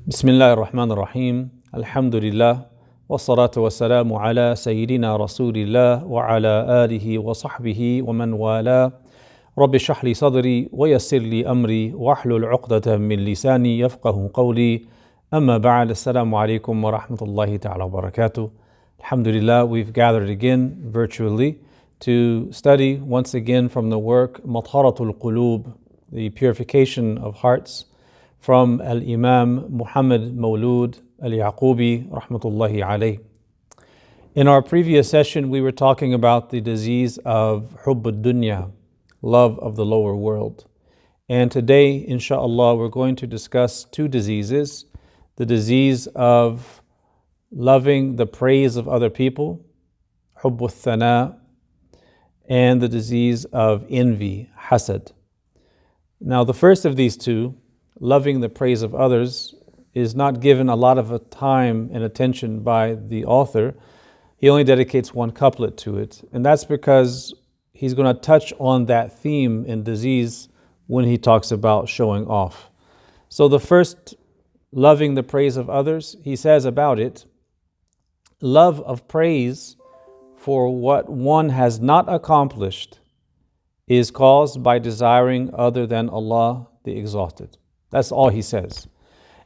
بسم الله الرحمن الرحيم الحمد لله والصلاة والسلام على سيدنا رسول الله وعلى آله وصحبه ومن والاه رب اشرح لي صدري ويسر لي أمري واحلل عقدة من لساني يفقه قولي أما بعد السلام عليكم ورحمة الله تعالى وبركاته. Alhamdulillah, we've gathered again virtually to study once again from the work Matharatul Qulub, the purification of hearts, from Al-Imam Muhammad Mawlud Al-Yaqubi rahmatullahi alayh. In our previous session, we were talking about the disease of Hubb ad-Dunya, love of the lower world. And today, inshallah, we're going to discuss two diseases: the disease of loving the praise of other people, Hubb al-Thana, and the disease of envy, Hasad. Now, the first of these two, loving the praise of others, is not given a lot of time and attention by the author. He only dedicates one couplet to it, and that's because he's going to touch on that theme and disease when he talks about showing off. So the first, loving the praise of others, he says about it, love of praise for what one has not accomplished is caused by desiring other than Allah the Exalted. That's all he says.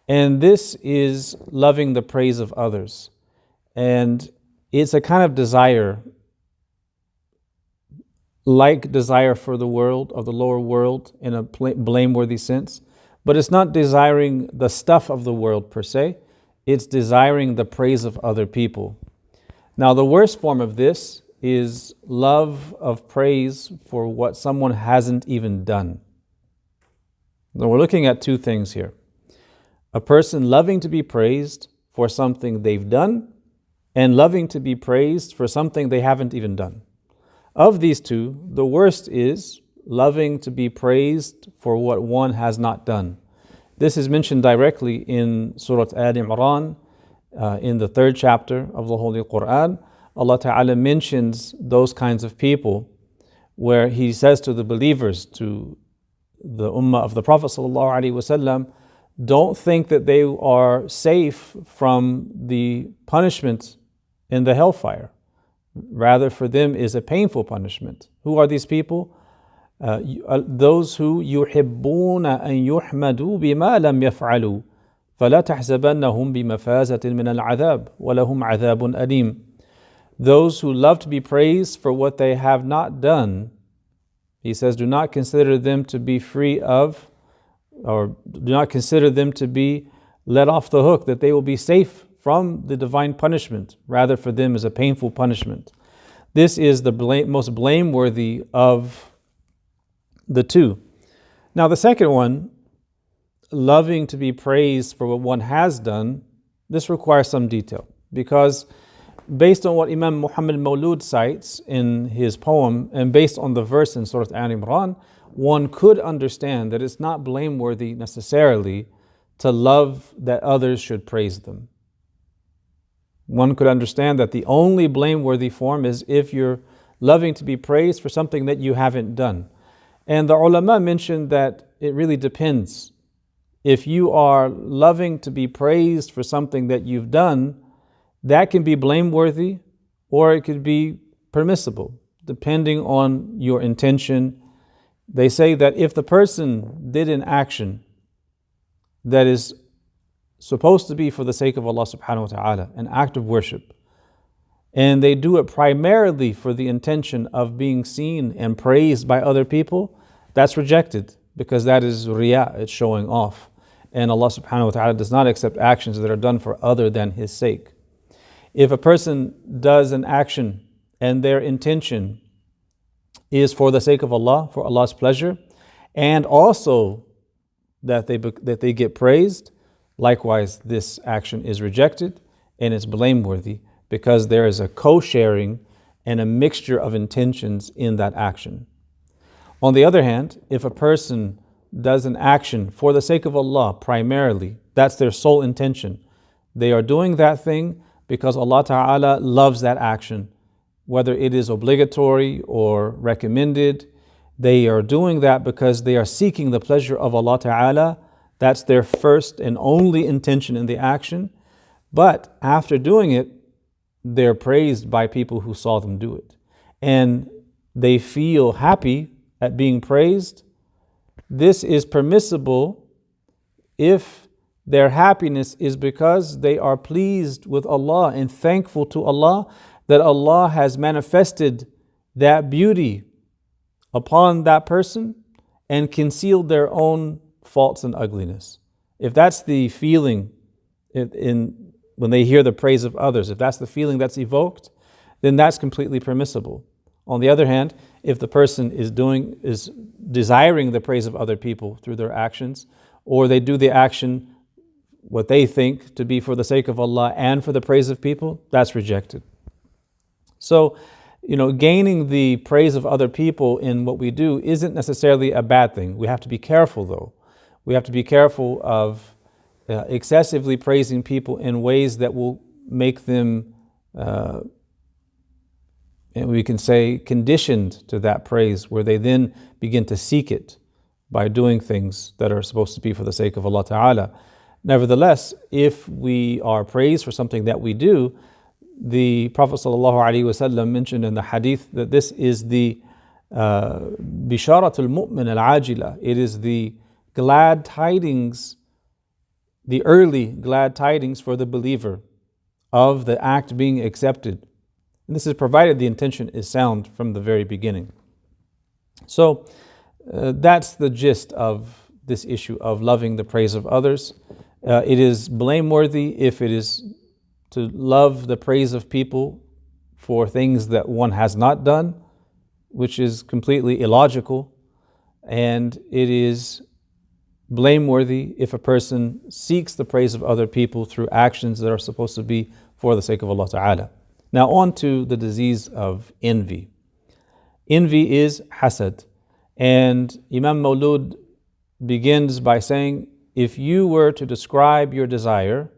And this is loving the praise of others. And it's a kind of desire, like desire for the world, of the lower world, in a blameworthy sense. But it's not desiring the stuff of the world per se. It's desiring the praise of other people. Now, the worst form of this is love of praise for what someone hasn't even done. Now, we're looking at two things here. A person loving to be praised for something they've done, and loving to be praised for something they haven't even done. Of these two, the worst is loving to be praised for what one has not done. This is mentioned directly in Surah Al-Imran, in the 3rd chapter of the Holy Quran. Allah Ta'ala mentions those kinds of people where He says to the believers, to the ummah of the Prophet ﷺ, don't think that they are safe from the punishment in the hellfire. Rather, for them is a painful punishment. Who are these people? Those who يُحِبُّونَ أَن يُحْمَدُوا بِمَا لَمْ يَفْعَلُوا فَلَا تَحْزَبَنَّهُم بِمَفَازَةٍ مِنَ الْعَذَابِ وَلَهُمْ عَذَابٌ أَلِيمٌ. Those who love to be praised for what they have not done, he says, do not consider them to be free of, or do not consider them to be let off the hook, that they will be safe from the divine punishment. Rather, for them is a painful punishment. This is the most blameworthy of the two. Now, the second one, loving to be praised for what one has done, this requires some detail, because based on what Imam Muhammad Mawlud cites in his poem, and based on the verse in Surah Al-Imran, one could understand that it's not blameworthy necessarily to love that others should praise them. One could understand that the only blameworthy form is if you're loving to be praised for something that you haven't done. And the ulama mentioned that it really depends. If you are loving to be praised for something that you've done, that can be blameworthy, or it could be permissible, depending on your intention. They say that if the person did an action that is supposed to be for the sake of Allah subhanahu wa ta'ala, an act of worship, and they do it primarily for the intention of being seen and praised by other people, that's rejected, because that is riya, it's showing off. And Allah subhanahu wa ta'ala does not accept actions that are done for other than His sake. If a person does an action and their intention is for the sake of Allah, for Allah's pleasure, and also that they get praised, likewise this action is rejected and it's blameworthy, because there is a co-sharing and a mixture of intentions in that action. On the other hand, if a person does an action for the sake of Allah primarily, that's their sole intention, they are doing that thing because Allah Ta'ala loves that action, whether it is obligatory or recommended. They are doing that because they are seeking the pleasure of Allah Ta'ala That's their first and only intention in the action. But after doing it, they're praised by people who saw them do it. And they feel happy at being praised. This is permissible if their happiness is because they are pleased with Allah and thankful to Allah that Allah has manifested that beauty upon that person and concealed their own faults and ugliness. If that's the feeling when they hear the praise of others, if that's the feeling that's evoked, then that's completely permissible. On the other hand, if the person is desiring the praise of other people through their actions, or they do the action what they think to be for the sake of Allah and for the praise of people, that's rejected. So, gaining the praise of other people in what we do isn't necessarily a bad thing. We have to be careful, though. We have to be careful of excessively praising people in ways that will make them, we can say, conditioned to that praise, where they then begin to seek it by doing things that are supposed to be for the sake of Allah Ta'ala. Nevertheless, if we are praised for something that we do, the Prophet ﷺ mentioned in the hadith that this is the bisharatul mu'min al-ajila. It is the glad tidings, the early glad tidings for the believer of the act being accepted. And this is provided the intention is sound from the very beginning. So that's the gist of this issue of loving the praise of others. It is blameworthy if it is to love the praise of people for things that one has not done, which is completely illogical. And it is blameworthy if a person seeks the praise of other people through actions that are supposed to be for the sake of Allah Ta'ala. Now on to the disease of envy. Envy is hasad. And Imam Mawlud begins by saying, if you were to describe your desire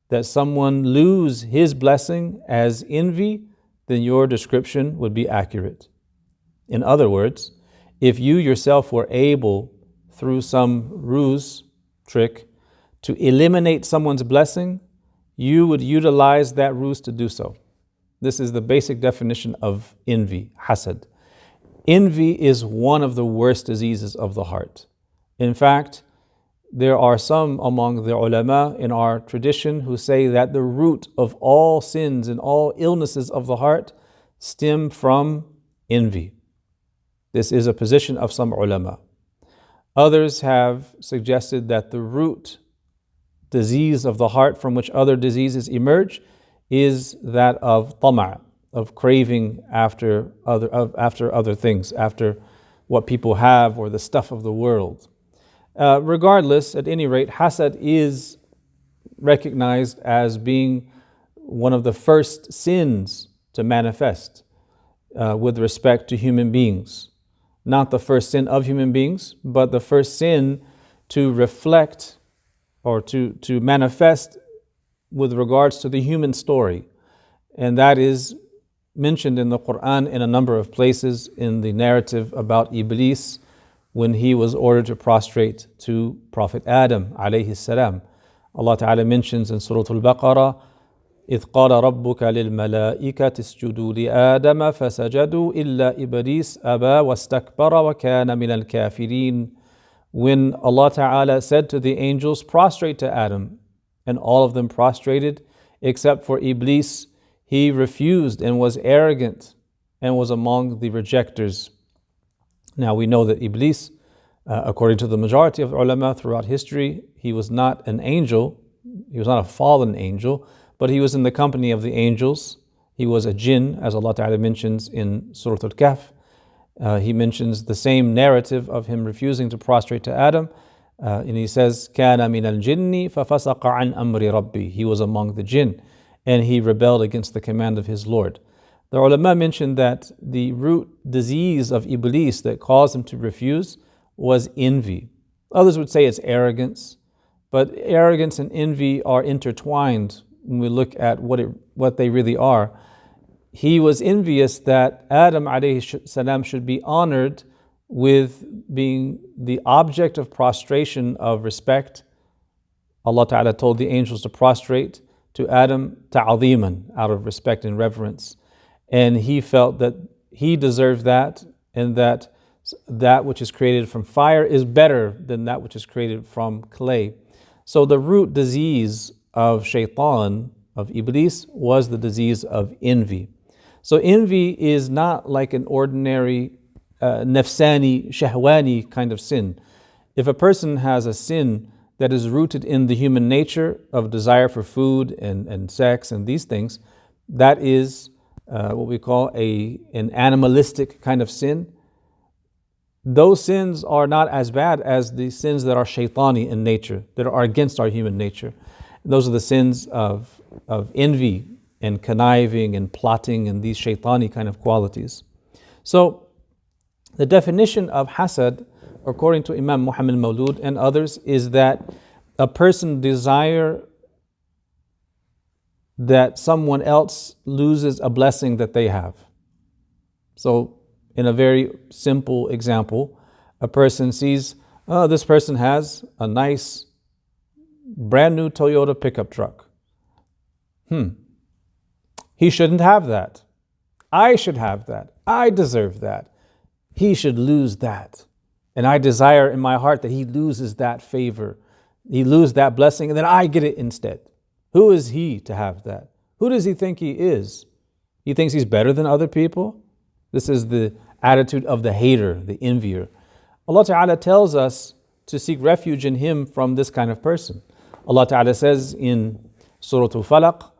that someone lose his blessing as envy, then your description would be accurate. In other words, if you yourself were able, through some ruse, trick, to eliminate someone's blessing, you would utilize that ruse to do so. This is the basic definition of envy, hasad. Envy is one of the worst diseases of the heart. In fact, there are some among the ulama in our tradition who say that the root of all sins and all illnesses of the heart stem from envy. This is a position of some ulama. Others have suggested that the root disease of the heart from which other diseases emerge is that of tama', of craving after other things, after what people have or the stuff of the world. Regardless, at any rate, hasad is recognized as being one of the first sins to manifest with respect to human beings. Not the first sin of human beings, but the first sin to reflect or to manifest with regards to the human story. And that is mentioned in the Quran in a number of places in the narrative about Iblis when he was ordered to prostrate to Prophet Adam alayhi salam. Allah Ta'ala mentions in Surah Al-Baqarah, إِذْ قَالَ رَبُّكَ لِلْمَلَائِكَةِ اسْجُدُوا لِآدَمَ فَسَجَدُوا إِلَّا إِبْلِيسَ أَبَى وَاسْتَكْبَرَ وَكَانَ مِنَ الْكَافِرِينَ. When Allah Ta'ala said to the angels, prostrate to Adam, and all of them prostrated except for Iblis, he refused and was arrogant and was among the rejectors. Now we know that Iblis, according to the majority of ulama throughout history, he was not an angel, he was not a fallen angel, but he was in the company of the angels. He was a jinn, as Allah Ta'ala mentions in Surah Al-Kahf. He mentions the same narrative of him refusing to prostrate to Adam. And he says, كَانَ مِنَ الْجِنِّ فَفَسَقَ عَنْ أَمْرِ رَبِّهِ. He was among the jinn, and he rebelled against the command of his Lord. The ulama mentioned that the root disease of Iblis that caused him to refuse was envy. Others would say it's arrogance, but arrogance and envy are intertwined when we look at what they really are. He was envious that Adam alayhi salam should be honored with being the object of prostration of respect. Allah Ta'ala told the angels to prostrate to Adam ta'adhiman, out of respect and reverence. And he felt that he deserved that, and that that which is created from fire is better than that which is created from clay. So the root disease of shaitan, of Iblis, was the disease of envy. So envy is not like an ordinary nafsani, shahwani kind of sin. If a person has a sin that is rooted in the human nature of desire for food and sex and these things, that is what we call an animalistic kind of sin. Those sins are not as bad as the sins that are shaitani in nature, that are against our human nature. Those are the sins of envy and conniving and plotting and these shaitani kind of qualities. So the definition of hasad, according to Imam Muhammad Mawlud and others, is that a person desire that someone else loses a blessing that they have. So in a very simple example, a person sees, oh, this person has a nice brand new Toyota pickup truck. He shouldn't have that. I should have that. I deserve that. He should lose that. And I desire in my heart that he loses that favor. He loses that blessing, and then I get it instead. Who is he to have that? Who does he think he is? He thinks he's better than other people? This is the attitude of the hater, the envier. Allah Ta'ala tells us to seek refuge in him from this kind of person. Allah Ta'ala says in Surah Al-Falaq,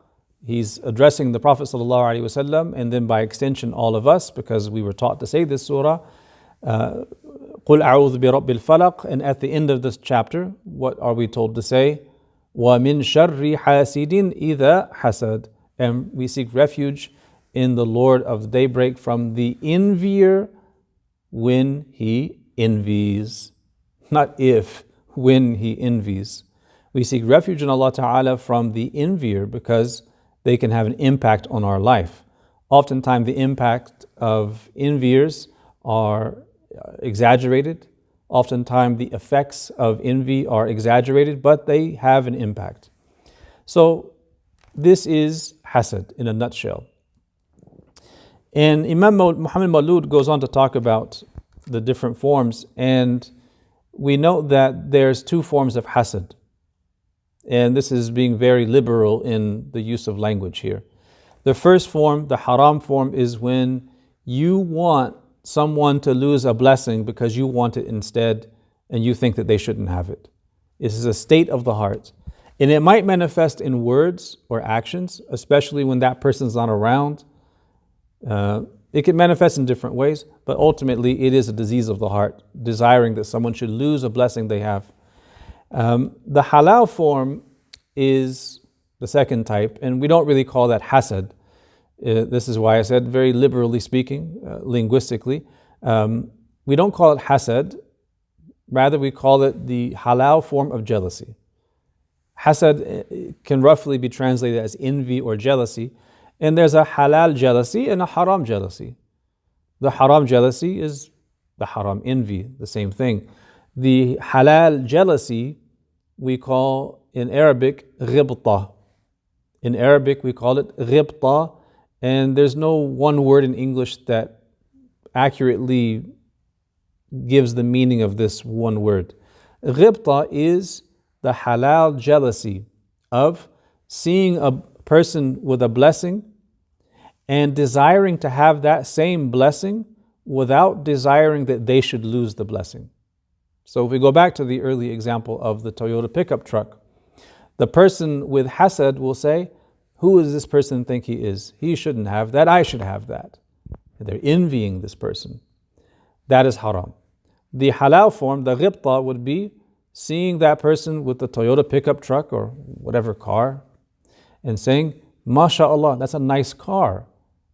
He's addressing the Prophet ﷺ, and then by extension all of us, because we were taught to say this surah, قُلْ أَعُوذُ بِرَبِّ الْفَلَقِ. And at the end of this chapter, what are we told to say? وَمِن شَرِّ حَاسِدٍ إِذَا حَسَدٍ. And we seek refuge in the Lord of daybreak from the envier when he envies. Not if, when he envies. We seek refuge in Allah Ta'ala from the envier because they can have an impact on our life. Oftentimes the impact of enviers are exaggerated. Oftentimes the effects of envy are exaggerated, but they have an impact. So this is hasad in a nutshell. And Imam Muhammad Mawlud goes on to talk about the different forms, and we note that there's two forms of hasad. And this is being very liberal in the use of language here. The first form, the haram form, is when you want someone to lose a blessing because you want it instead and you think that they shouldn't have it. This is a state of the heart. And it might manifest in words or actions, especially when that person's not around. It can manifest in different ways, but ultimately it is a disease of the heart, desiring that someone should lose a blessing they have. The halal form is the second type, and we don't really call that hasad. This is why I said, very liberally speaking, linguistically, we don't call it hasad. Rather, we call it the halal form of jealousy. Hasad can roughly be translated as envy or jealousy, and there's a halal jealousy and a haram jealousy. The haram jealousy is the haram envy, the same thing. The halal jealousy we call in Arabic ghibta. In Arabic we call it ghibta, and there's no one word in English that accurately gives the meaning of this one word. Ghibta is the halal jealousy of seeing a person with a blessing and desiring to have that same blessing without desiring that they should lose the blessing. So if we go back to the early example of the Toyota pickup truck, the person with hasad will say, who does this person think he is? He shouldn't have that, I should have that. And they're envying this person. That is haram. The halal form, the ghibta, would be seeing that person with the Toyota pickup truck or whatever car and saying, MashaAllah, that's a nice car.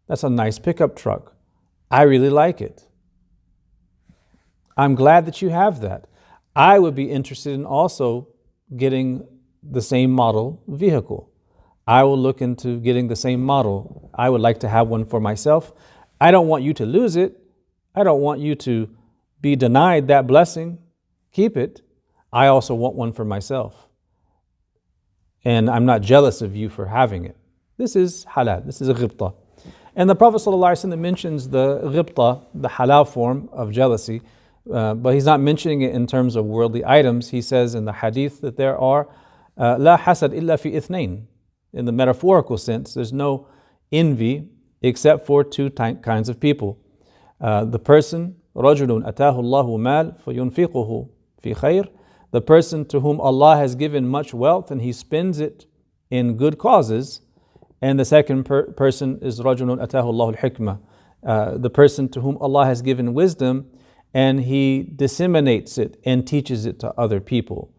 That's a nice pickup truck. I really like it. I'm glad that you have that. I would be interested in also getting the same model vehicle. I will look into getting the same model. I would like to have one for myself. I don't want you to lose it. I don't want you to be denied that blessing, keep it. I also want one for myself. And I'm not jealous of you for having it. This is halal. This is a ghibta. And the Prophet ﷺ mentions the ghibta, the halal form of jealousy, but he's not mentioning it in terms of worldly items. He says in the hadith that there are لا حسد إلا في اثنين. In the metaphorical sense, there's no envy except for two kinds of people. The person, رجل أتاه الله مال فينفقه في خير. The person to whom Allah has given much wealth and he spends it in good causes. And the second person is رجل أتاه الله الحكمة. The person to whom Allah has given wisdom and he disseminates it and teaches it to other people.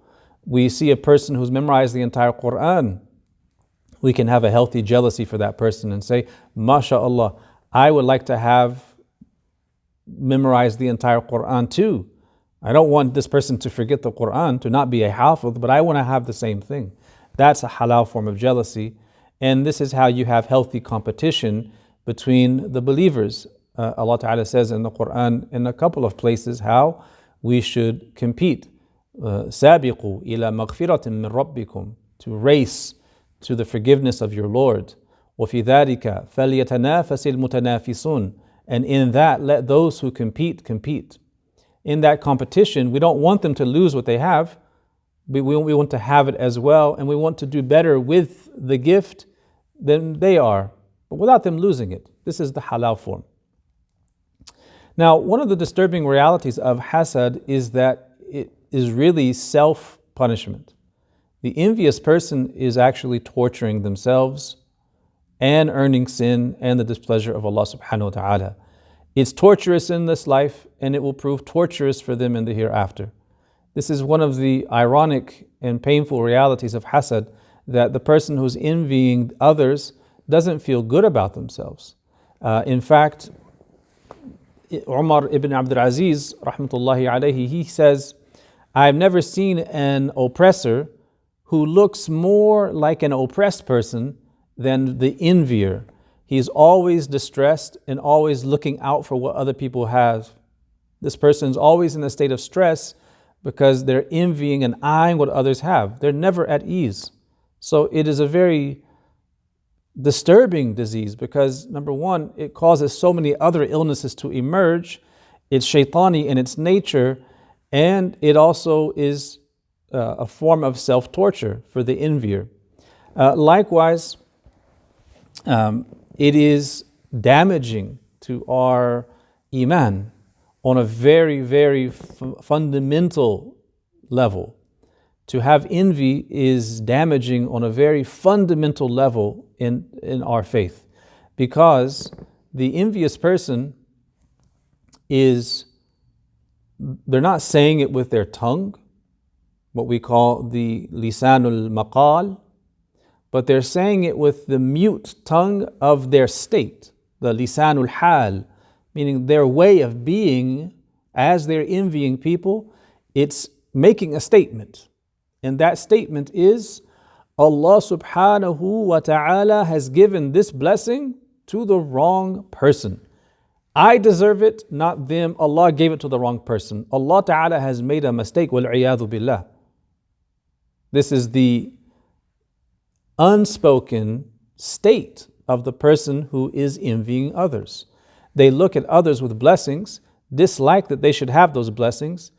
We see a person who's memorized the entire Quran. We can have a healthy jealousy for that person and say, MashaAllah, I would like to have memorized the entire Quran too. I don't want this person to forget the Quran, to not be a hafiz, but I want to have the same thing. That's a halal form of jealousy. And this is how you have healthy competition between the believers. Allah Ta'ala says in the Quran in a couple of places how we should compete. سَابِقُوا إِلَى مَغْفِرَةٍ مِّن رَبِّكُمْ. To race to the forgiveness of your Lord. وَفِي ذَلِكَ فَلْيَتَنَافَسِ الْمُتَنَافِسُونَ. And in that, let those who compete, compete. In that competition, we don't want them to lose what they have. We want to have it as well, and we want to do better with the gift than they are, but without them losing it. This is the halal form. Now, one of the disturbing realities of hasad is that it is really self-punishment. The envious person is actually torturing themselves and earning sin and the displeasure of Allah subhanahu wa ta'ala. It's torturous in this life and it will prove torturous for them in the hereafter. This is one of the ironic and painful realities of hasad, that the person who's envying others doesn't feel good about themselves. In fact, Umar ibn Abdul Aziz, rahmatullahi alayhi, he says, I've never seen an oppressor who looks more like an oppressed person than the envier. He's always distressed and always looking out for what other people have. This person's always in a state of stress because they're envying and eyeing what others have. They're never at ease. So it is a very disturbing disease because, number one, it causes so many other illnesses to emerge. It's shaitani in its nature, and it also is a form of self-torture for the envier. Likewise, it is damaging to our iman on a very, very fundamental level. To have envy is damaging on a very fundamental level in our faith, because the envious person they're not saying it with their tongue, what we call the lisanul maqal, but they're saying it with the mute tongue of their state, the lisanul hal, meaning their way of being as they're envying people. It's making a statement. And that statement is, Allah subhanahu wa ta'ala has given this blessing to the wrong person. I deserve it, not them. Allah gave it to the wrong person. Allah ta'ala has made a mistake. Wal-'iyadhu billah. This is the unspoken state of the person who is envying others. They look at others with blessings, dislike that they should have those blessings,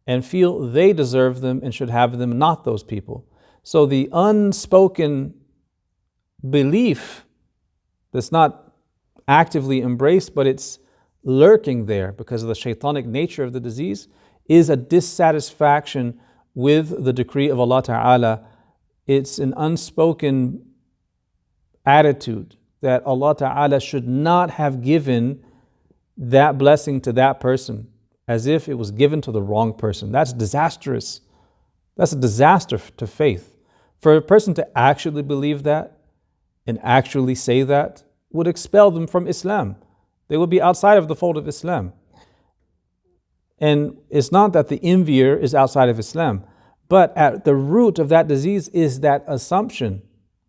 and feel they deserve them and should have them, not those people. So the unspoken belief that's not actively embraced, but it's lurking there because of the shaitanic nature of the disease, is a dissatisfaction with the decree of Allah Ta'ala. It's an unspoken attitude that Allah Ta'ala should not have given that blessing to that person, as if it was given to the wrong person. That's disastrous. That's a disaster to faith. For a person to actually believe that and actually say that would expel them from Islam. They would be outside of the fold of Islam. And it's not that the envier is outside of Islam, but at the root of that disease is that assumption,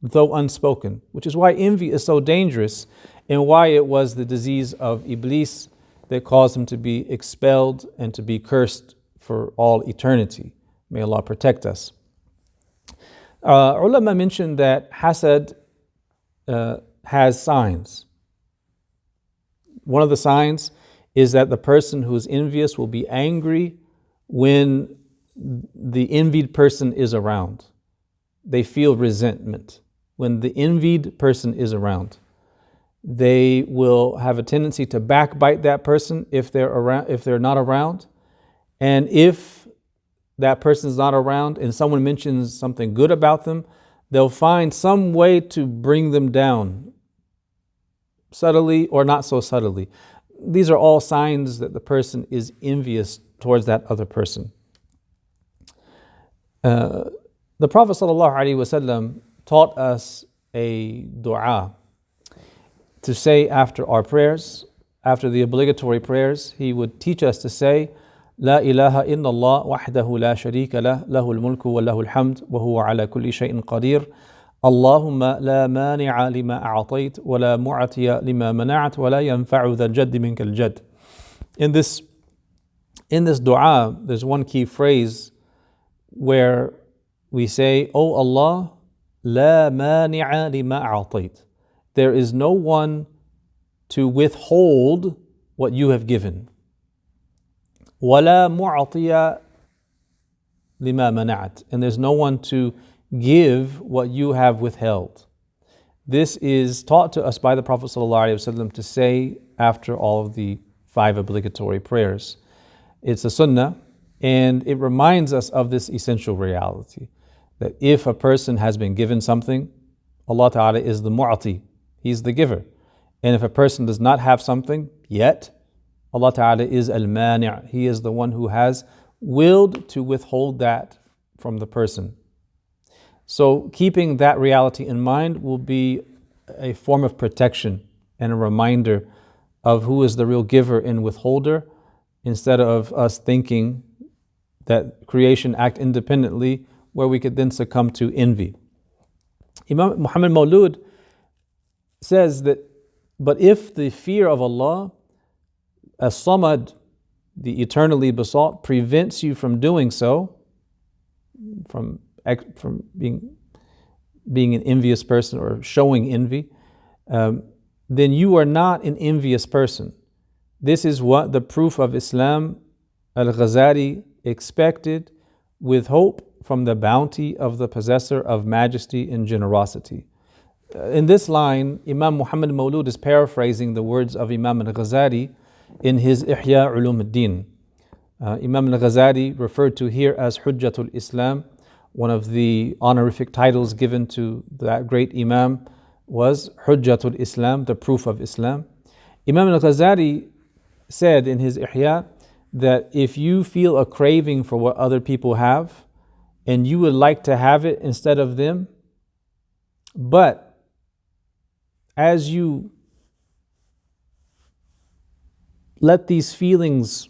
though unspoken, which is why envy is so dangerous and why it was the disease of Iblis that cause him to be expelled and to be cursed for all eternity. May Allah protect us. Ulama mentioned that hasad has signs. One of the signs is that the person who is envious will be angry when the envied person is around. They feel resentment when the envied person is around. They will have a tendency to backbite that person if they're not around. And if that person is not around and someone mentions something good about them, they'll find some way to bring them down, subtly or not so subtly. These are all signs that the person is envious towards that other person. The Prophet ﷺ taught us a dua to say after our prayers, after the obligatory prayers. He would teach us to say, لا إله إلا الله وحده لا شريك له له الملك وله الحمد وهو على كل شيء قدير اللهم لا مانع لما أعطيت ولا معطي لما منعت ولا ينفع ذا الجد منك الجد. In this dua, there's one key phrase where we say, "O Allah, لا مانع لما أعطيت." There is no one to withhold what you have given. ولا معطي لما منعت. And there's no one to give what you have withheld. This is taught to us by the Prophet ﷺ to say after all of the 5 obligatory prayers. It's a sunnah, and it reminds us of this essential reality that if a person has been given something, Allah Ta'ala is the mu'ati, He's the giver. And if a person does not have something yet, Allah Ta'ala is al-mani', He is the one who has willed to withhold that from the person. So keeping that reality in mind will be a form of protection and a reminder of who is the real giver and withholder, instead of us thinking that creation act independently, where we could then succumb to envy. Imam Muhammad Maulud says that, but if the fear of Allah, as-Samad, the eternally besought, prevents you from doing so, from being an envious person or showing envy, then you are not an envious person. This is what the proof of Islam, Al-Ghazali, expected with hope from the bounty of the possessor of majesty and generosity. In this line, Imam Muhammad Maulud is paraphrasing the words of Imam Al-Ghazali in his Ihya Ulum al-Din. Imam Al-Ghazali, referred to here as Hujjatul Islam, one of the honorific titles given to that great Imam was Hujjatul Islam, the proof of Islam. Imam Al-Ghazali said in his Ihya that if you feel a craving for what other people have and you would like to have it instead of them, but as you let these feelings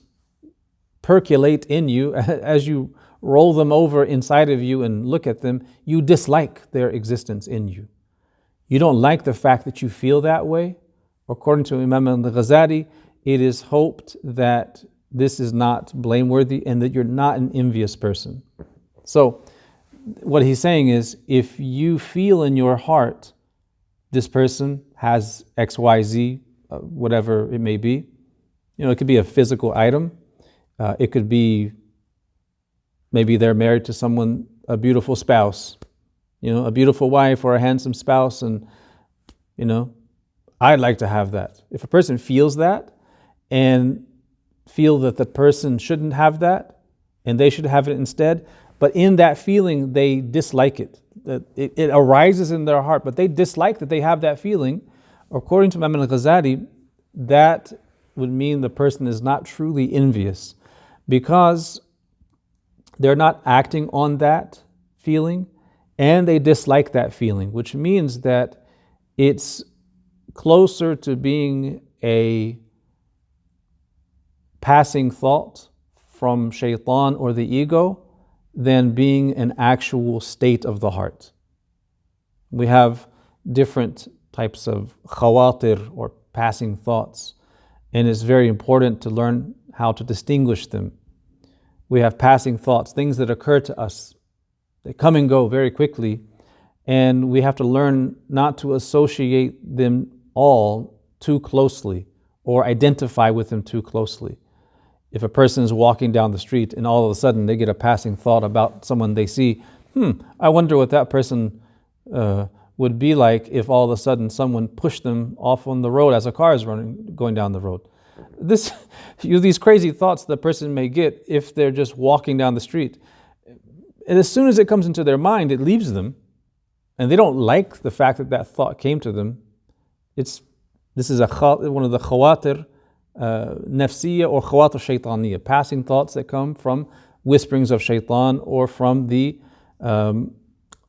percolate in you, as you roll them over inside of you and look at them, you dislike their existence in you. You don't like the fact that you feel that way. According to Imam al-Ghazali, it is hoped that this is not blameworthy and that you're not an envious person. So what he's saying is, if you feel in your heart this person has XYZ, whatever it may be, it could be a physical item, it could be maybe they're married to someone, a beautiful spouse, a beautiful wife or a handsome spouse, and I'd like to have that. If a person feels that and feel that the person shouldn't have that and they should have it instead, but in that feeling they dislike it, it arises in their heart, but they dislike that they have that feeling, according to Imam al-Ghazali, that would mean the person is not truly envious, because they're not acting on that feeling and they dislike that feeling, which means that it's closer to being a passing thought from shaitan or the ego than being an actual state of the heart. We have different types of khawatir or passing thoughts, And it's very important to learn how to distinguish them. We have passing thoughts, things that occur to us. They come and go very quickly, and we have to learn not to associate them all too closely or identify with them too closely. If a person is walking down the street and all of a sudden they get a passing thought about someone they see, I wonder what that person would be like if all of a sudden someone pushed them off on the road as a car is going down the road. These crazy thoughts the person may get if they're just walking down the street. And as soon as it comes into their mind, it leaves them, and they don't like the fact that that thought came to them. This is one of the khawatir nafsiyya or khawatir shaytaniyya, passing thoughts that come from whisperings of shaitan or from the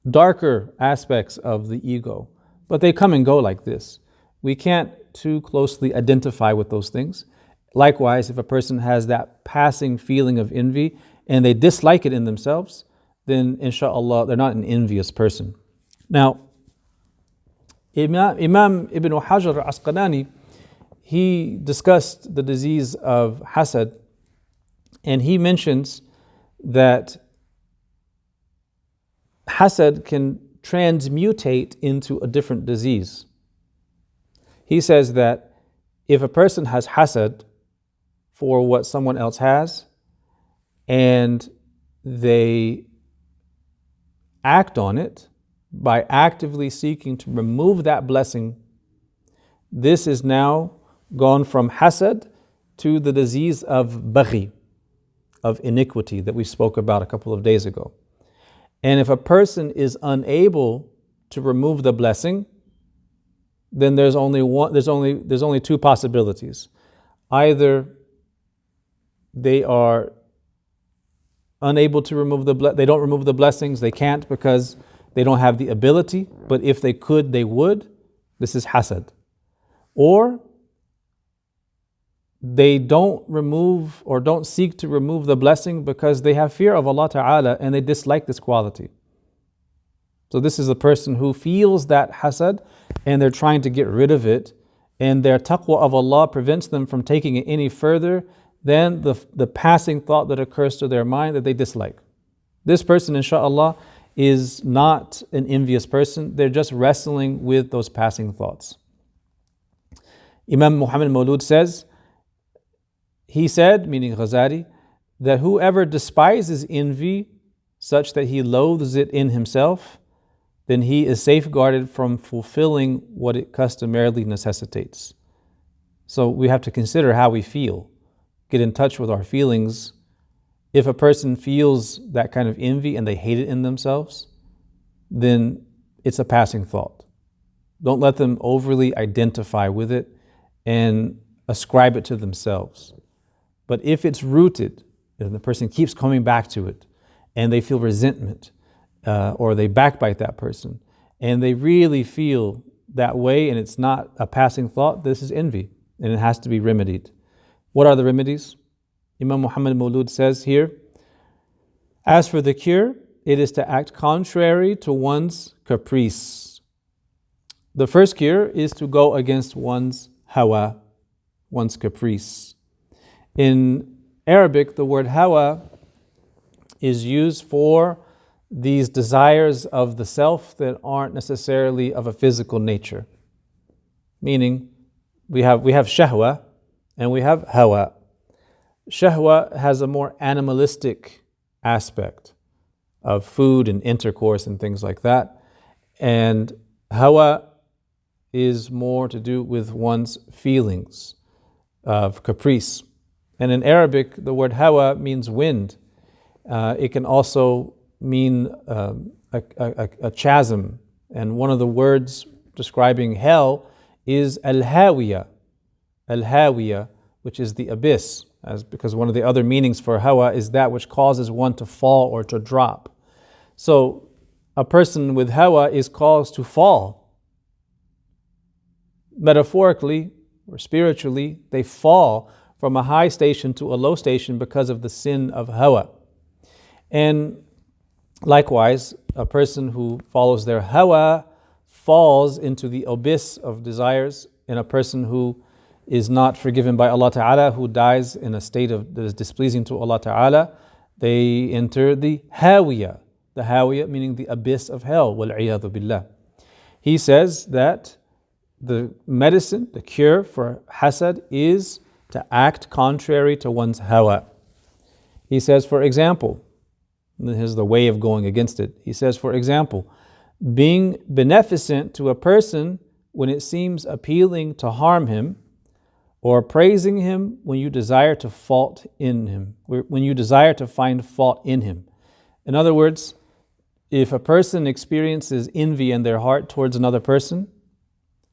darker aspects of the ego. But they come and go like this. We can't too closely identify with those things. Likewise, if a person has that passing feeling of envy and they dislike it in themselves, then inshallah they're not an envious person. Now, Imam Ibn Hajar al-Asqalani, he discussed the disease of hasad, and he mentions that hasad can transmutate into a different disease. He says that if a person has hasad for what someone else has, and they act on it by actively seeking to remove that blessing, this is now gone from hasad to the disease of baghi, of iniquity that we spoke about a couple of days ago. And if a person is unable to remove the blessing, then there's only two possibilities. Either they are unable to remove they don't remove the blessings, they can't because they don't have the ability, but if they could, they would. This is hasad. Or they don't remove or don't seek to remove the blessing because they have fear of Allah Ta'ala and they dislike this quality. So this is a person who feels that hasad and they're trying to get rid of it, and their taqwa of Allah prevents them from taking it any further than the passing thought that occurs to their mind that they dislike. This person, inshaAllah, is not an envious person. They're just wrestling with those passing thoughts. Imam Muhammad Mawlud says, he said, meaning Ghazali, that whoever despises envy such that he loathes it in himself, then he is safeguarded from fulfilling what it customarily necessitates. So we have to consider how we feel, get in touch with our feelings. If a person feels that kind of envy and they hate it in themselves, then it's a passing thought. Don't let them overly identify with it and ascribe it to themselves. But if it's rooted, and the person keeps coming back to it, and they feel resentment, or they backbite that person, and they really feel that way, and it's not a passing thought, this is envy, and it has to be remedied. What are the remedies? Imam Muhammad Mawlud says here, as for the cure, it is to act contrary to one's caprice. The first cure is to go against one's hawa, one's caprice. In Arabic, the word hawa is used for these desires of the self that aren't necessarily of a physical nature. Meaning, we have shahwa and we have hawa. Shahwa has a more animalistic aspect of food and intercourse and things like that. And hawa is more to do with one's feelings of caprice. And in Arabic, the word hawa means wind. It can also mean a chasm. And one of the words describing hell is al-hawiya, which is the abyss, because one of the other meanings for hawa is that which causes one to fall or to drop. So a person with hawa is caused to fall. Metaphorically or spiritually, they fall from a high station to a low station because of the sin of hawa. And likewise, a person who follows their hawa falls into the abyss of desires, and a person who is not forgiven by Allah Ta'ala, who dies in a state that is displeasing to Allah Ta'ala, they enter the hawiyah. The hawiyah meaning the abyss of hell. Wal-'iyadhu billah. He says that the medicine, the cure for hasad is to act contrary to one's hawa. He says, for example, here's the way of going against it. He says, for example, being beneficent to a person when it seems appealing to harm him, or praising him when you desire to fault in him, when you desire to find fault in him. In other words, if a person experiences envy in their heart towards another person,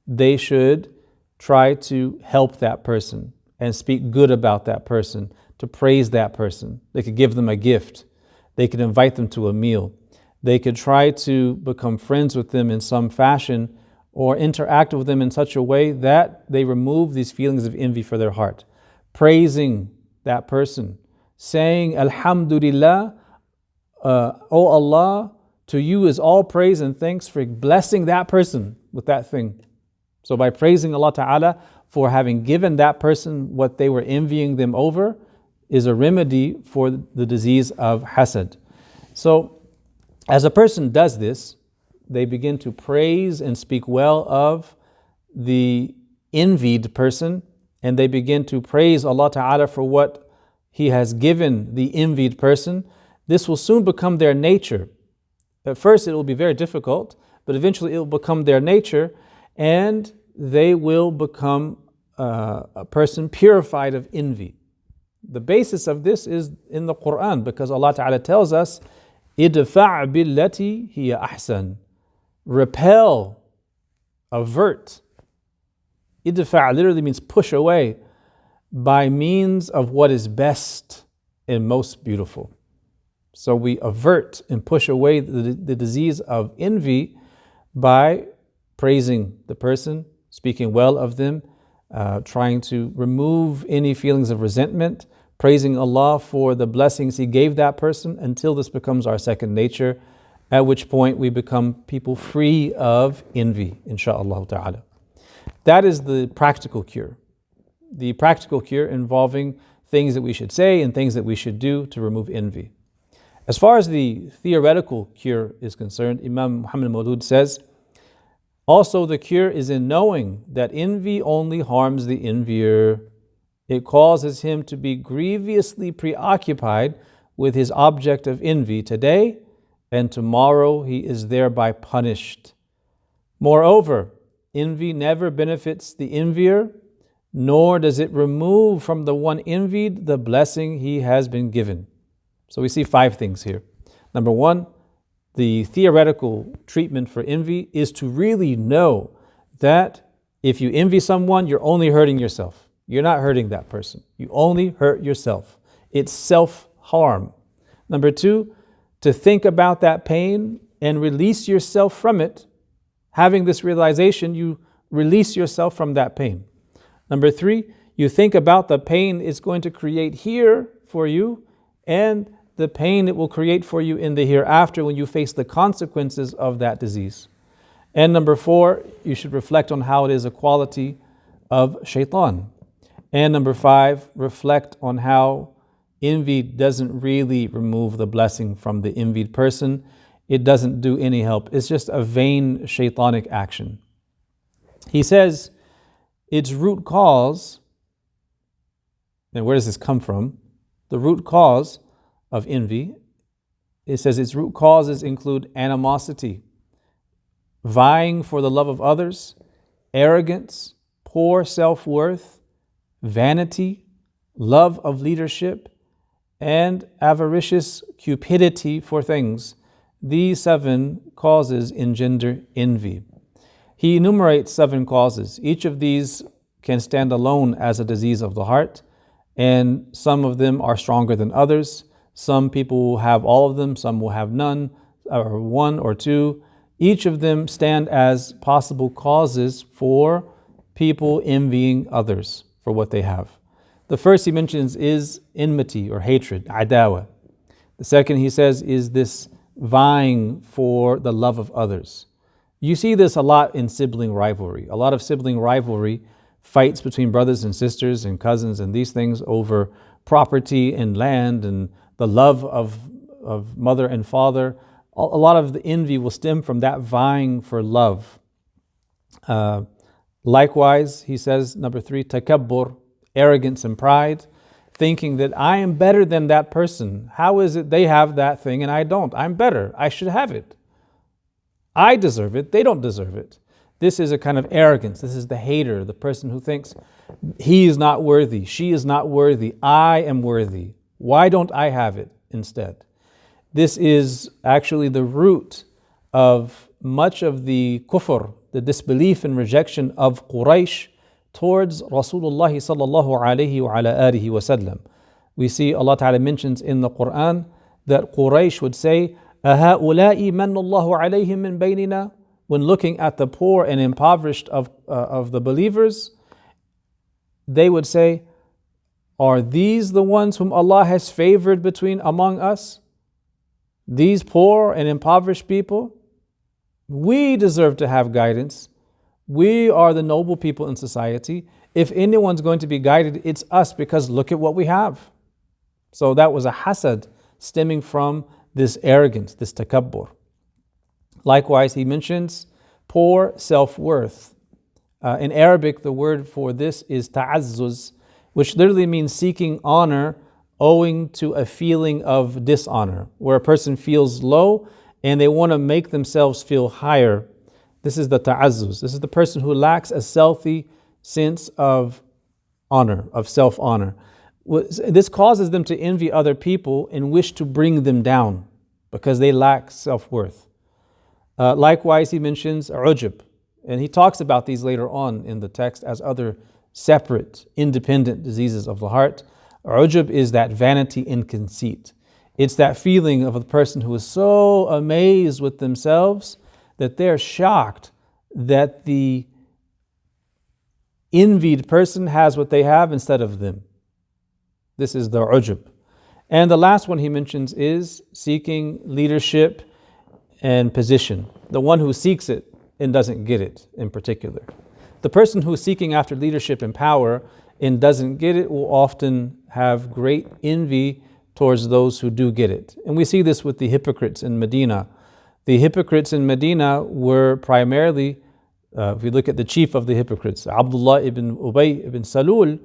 they should try to help that person and speak good about that person, to praise that person. They could give them a gift. They could invite them to a meal. They could try to become friends with them in some fashion or interact with them in such a way that they remove these feelings of envy for their heart. Praising that person, saying, Alhamdulillah, O Allah, to you is all praise and thanks for blessing that person with that thing. So by praising Allah Ta'ala for having given that person what they were envying them over is a remedy for the disease of hasad. So as a person does this, they begin to praise and speak well of the envied person, and they begin to praise Allah Ta'ala for what He has given the envied person. This will soon become their nature. At first it will be very difficult, but eventually it will become their nature, and they will become a person purified of envy. The basis of this is in the Quran, because Allah Ta'ala tells us, idfa' billati hiya ahsan. Repel, avert. Idfa' literally means push away by means of what is best and most beautiful. So we avert and push away the disease of envy by praising the person, speaking well of them, trying to remove any feelings of resentment, praising Allah for the blessings He gave that person until this becomes our second nature, at which point we become people free of envy, insha'Allah ta'ala. That is the practical cure. The practical cure involving things that we should say and things that we should do to remove envy. As far as the theoretical cure is concerned, Imam Muhammad Maudud says, also the cure is in knowing that envy only harms the envier. It causes him to be grievously preoccupied with his object of envy today, and tomorrow he is thereby punished. Moreover, envy never benefits the envier, nor does it remove from the one envied the blessing he has been given. So we see 5 things here. Number 1, the theoretical treatment for envy is to really know that if you envy someone, you're only hurting yourself. You're not hurting that person. You only hurt yourself. It's self-harm. Number 2, to think about that pain and release yourself from it. Having this realization, you release yourself from that pain. Number 3, you think about the pain it's going to create here for you and the pain it will create for you in the hereafter when you face the consequences of that disease. And number 4, you should reflect on how it is a quality of shaitan. And number 5, reflect on how envy doesn't really remove the blessing from the envied person. It doesn't do any help. It's just a vain shaitanic action. He says its root cause, and where does this come from? The root cause of envy, it says its root causes include animosity, vying for the love of others, arrogance, poor self-worth, vanity, love of leadership, and avaricious cupidity for things. These 7 causes engender envy. He enumerates 7 causes. Each of these can stand alone as a disease of the heart, and some of them are stronger than others. Some people will have all of them, some will have none, or 1 or 2. Each of them stand as possible causes for people envying others for what they have. The first he mentions is enmity or hatred, adawa. The second he says is this vying for the love of others. You see this a lot in sibling rivalry. A lot of sibling rivalry fights between brothers and sisters and cousins and these things over property and land and the love of mother and father. A lot of the envy will stem from that vying for love. Likewise, he says, number 3, takabbur, arrogance and pride, thinking that I am better than that person. How is it they have that thing and I don't? I'm better. I should have it. I deserve it. They don't deserve it. This is a kind of arrogance. This is the hater, the person who thinks he is not worthy, she is not worthy, I am worthy. Why don't I have it instead? This is actually the root of much of the kufr, the disbelief and rejection of Quraysh towards Rasulullah sallallahu alayhi wa ala alihi wa sallam. We see Allah Ta'ala mentions in the Quran that Quraysh would say, أَهَؤُلَاءِ مَنَّ اللَّهُ عَلَيْهِمْ مِنْ بَيْنِنَا, when looking at the poor and impoverished of the believers, they would say, are these the ones whom Allah has favored among us? These poor and impoverished people? We deserve to have guidance. We are the noble people in society. If anyone's going to be guided, it's us, because look at what we have. So that was a hasad stemming from this arrogance, this takabbur. Likewise, he mentions poor self-worth. In Arabic, the word for this is ta'azzuz, which literally means seeking honor owing to a feeling of dishonor, where a person feels low and they want to make themselves feel higher. This is the ta'azzuz. This is the person who lacks a healthy sense of honor, of self-honor. This causes them to envy other people and wish to bring them down because they lack self-worth. Likewise, he mentions ujub, and he talks about these later on in the text as other separate, independent diseases of the heart. Ujub is that vanity and conceit. It's that feeling of a person who is so amazed with themselves that they're shocked that the envied person has what they have instead of them. This is the ujub. And the last one he mentions is seeking leadership and position. The one who seeks it and doesn't get it in particular. The person who is seeking after leadership and power and doesn't get it will often have great envy towards those who do get it. And we see this with the hypocrites in Medina. The hypocrites in Medina were primarily, if we look at the chief of the hypocrites, Abdullah ibn Ubay ibn Salul,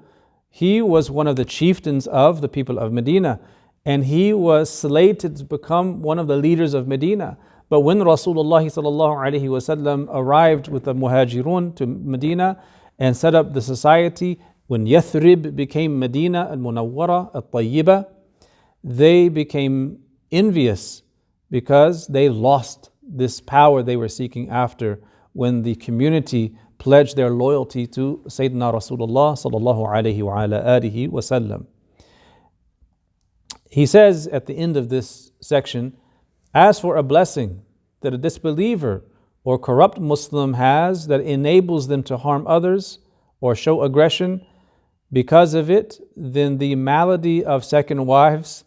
he was one of the chieftains of the people of Medina, and he was slated to become one of the leaders of Medina. But when Rasulullah sallallahu alaihi wasallam arrived with the Muhajirun to Medina and set up the society, when Yathrib became Medina al-Munawwara al-Tayyiba, they became envious because they lost this power they were seeking after when the community pledged their loyalty to Sayyidina Rasulullah sallallahu alaihi wa ala alihi wasallam. He says at the end of this section, as for a blessing that a disbeliever or corrupt Muslim has that enables them to harm others or show aggression because of it, then the malady of second wives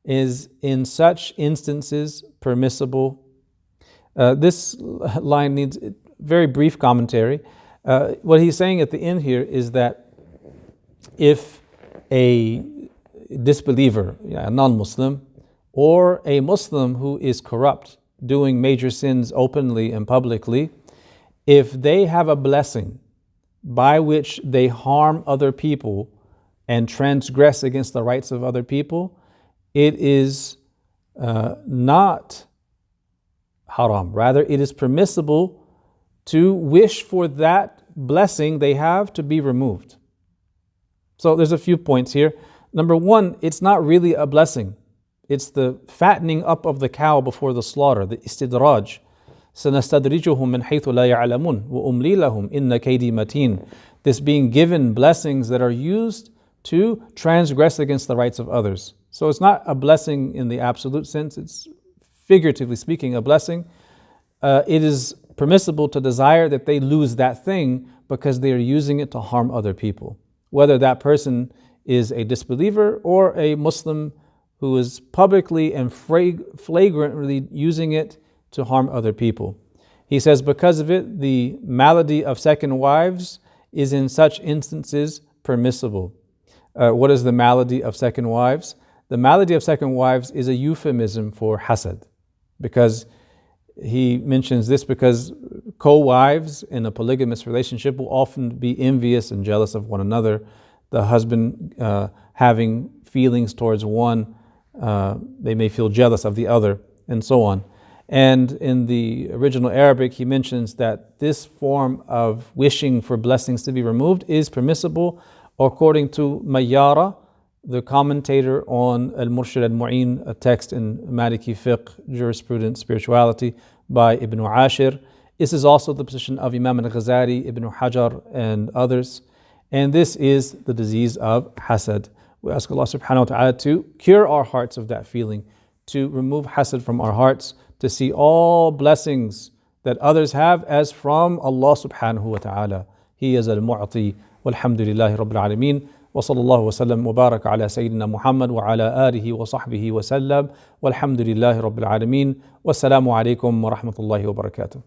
is in such instances permissible. This line needs very brief commentary. What he's saying at the end here is that if a disbeliever, a non-Muslim, or a Muslim who is corrupt, doing major sins openly and publicly, if they have a blessing by which they harm other people and transgress against the rights of other people, it is not haram. Rather, it is permissible to wish for that blessing they have to be removed. So there's a few points here. Number one, it's not really a blessing. It's the fattening up of the cow before the slaughter, the istidraj. سَنَسْتَدْرِجُهُمْ مِنْ حَيْثُ لَا يَعْلَمُونَ وَأُمْلِي لَهُمْ إِنَّ كَيْدِي مَتِينٌ. This being given blessings that are used to transgress against the rights of others. So it's not a blessing in the absolute sense, it's figuratively speaking a blessing. It is permissible to desire that they lose that thing because they are using it to harm other people. Whether that person is a disbeliever or a Muslim who is publicly and flagrantly using it to harm other people. He says because of it, the malady of second wives is in such instances permissible. What is the malady of second wives? The malady of second wives is a euphemism for hasad, because he mentions this because co-wives in a polygamous relationship will often be envious and jealous of one another. The husband having feelings towards one, they may feel jealous of the other, and so on. And in the original Arabic, he mentions that this form of wishing for blessings to be removed is permissible, according to Mayyara, the commentator on Al-Murshid Al-Mu'in, a text in Maliki fiqh, jurisprudence, spirituality, by Ibn Ashir. This is also the position of Imam al-Ghazali, Ibn Hajar, and others. And this is the disease of hasad. We ask Allah subhanahu wa ta'ala to cure our hearts of that feeling, to remove hasad from our hearts, to see all blessings that others have as from Allah subhanahu wa ta'ala. He is al-Mu'ti. Walhamdulillahi Rabbil Alameen. وصلى الله وسلم وبارك على سيدنا محمد وعلى آله وصحبه وسلم والحمد لله رب العالمين والسلام عليكم ورحمة الله وبركاته.